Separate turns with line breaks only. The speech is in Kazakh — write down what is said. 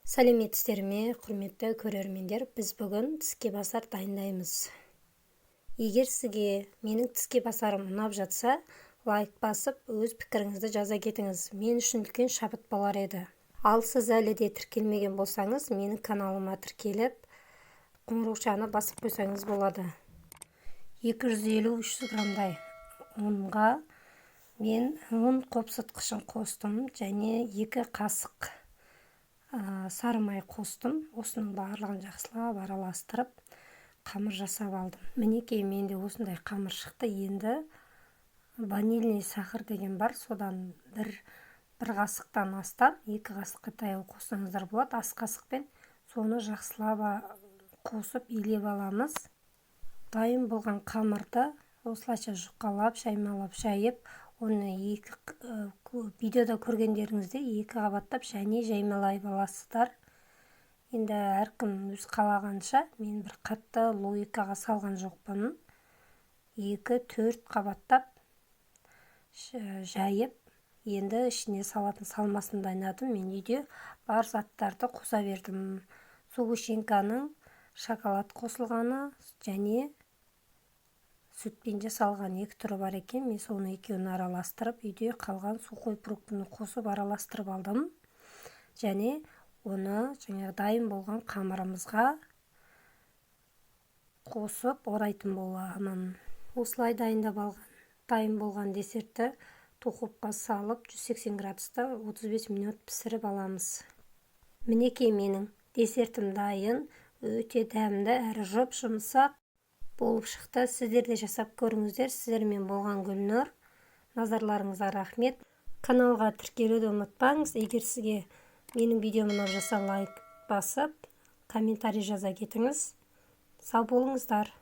Сәлеметсіздер ме, құрметті көрермендер, біз бүгін тіске басар дайындаймыз. Егер сізге менің тіске басарым ұнап жатса, лайк басып, өз пікіріңізді жаза кетіңіз. Мен үшін үлкен шабыт болар еді. Ал сіз әлі де тіркелмеген болсаңыз, менің каналыма тіркеліп, қоңыраушаны басып қойсаңыз болады. 250-300 грамдай ұнға мен ұн қопсытқышын қостым және 2 қасық сары май қостым. Осының барлығын жақсылап араластырып, қамыр жасап алдым. Мінекей, менде осындай қамыр шықты. Енді ванильный сахар деген бар, содан бір қасықтан астам, 2 қасыққа таяу қоссаңыздар болады. Ас қасықпен соны жақсылап қосып илеп аламыз. Дайын болған қамырды осылайша жұқалап, шаймалап, шайып, оны видеода көргендеріңізде 2 қабаттап және жаймалай аласыздар. Енді әркім өз қалағанша, мен бір қатты логикаға салған жоқпын. 2-4 қабаттап жайып, енді ішіне салатын салмасын дайындадым. Мен үйде бар заттарды қоса бердім. Сгущенканың шоколад қосылғаны және сүтпен жасалған 2 түрі бар екен. Мен соны екеуін араластырып, үйде қалған сухой фруктыны қосып араластырып алдым. Және оны дайын болған қамырымызға қосып орайтын боламын. Осылай дайын болған десертті духовқа салып 180 градуста 35 минут пісіріп аламыз. Мінекей, менің десертім дайын, өте дәмді әрі жұп-жұмсақ болып шықты. Сіздер де жасап көріңіздер. Сіздермен болған Гүлнұр. Назарларыңызға рахмет. Каналға тіркелуді ұмытпаңыз. Егер сізге менің видеом ұнап жатса, лайк басып, комментарий жаза кетіңіз. Сау болыңыздар.